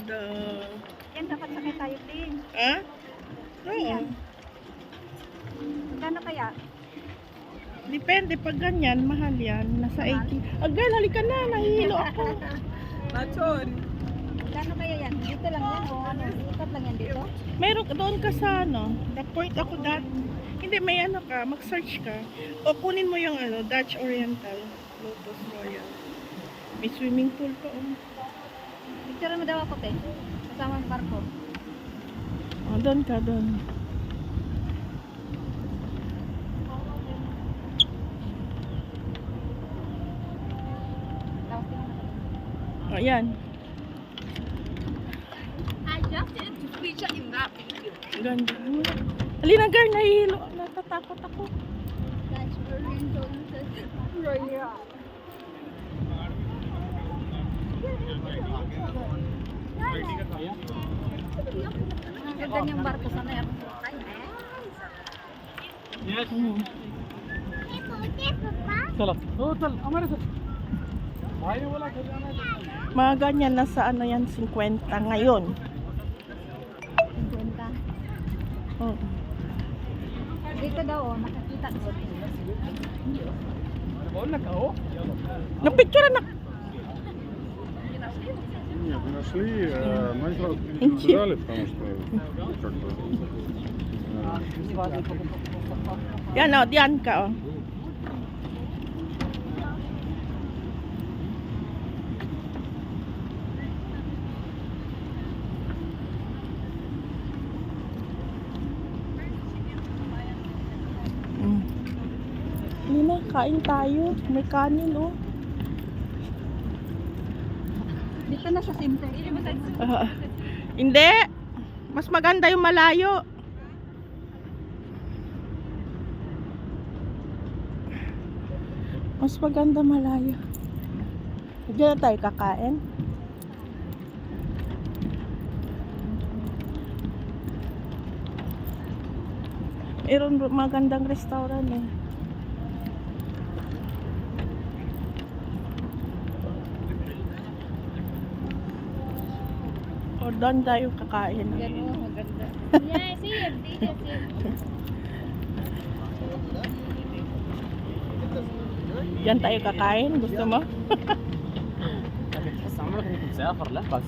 ganda. Yan, dapat sakay tayo din. Ha? Oo. Ayan. Magkano kaya? Depende, pag ganyan, mahal yan. Nasa Mahal? 80. Agad, halika na, nahihilo ako. Bachon. Magkano kaya yan? Dito lang yan o ano? Ikat lang yan dito? Meron doon ka sa ano, report ako hindi, may ano ka, mag-search ka. O kunin mo yung ano, Dutch Oriental, Lotus Royal. May swimming pool pa. Oh. Picture mo daw ako, te. Kasama ang barko. Oh, doon ka, doon. Tapos tingnan mo. O, yan. I just did to feature in that video. Ganda. Halina, girl, nahihilo. Natatakot ako. Dutch Oriental Royal. Ang ganda niyang barko sana yan. Hmm. चलो तो चल हमारे साथ भाई वाला घर जाना है Mga ganyan, nasa ano yan, 50 ngayon. 50. Oh. Dito daw, oh, nakakita ko. बोल ना कहो Napicture na. Нет, мы нашли, мы сразу Интересно. дали, потому что как бы Yan o, diyan ka o. Hindi na, kain tayo. May kanin o. Dito na sa simple. Hindi. Mas maganda yung malayo. Mas maganda malayo. Diyan na tayo kakain. Meron magandang restaurant eh. O doon tayo kakain. Yan o, maganda. Yeah, see, dito, Diyan tayo kakain. Gusto mo? بس عمرك انك مسافر لا بس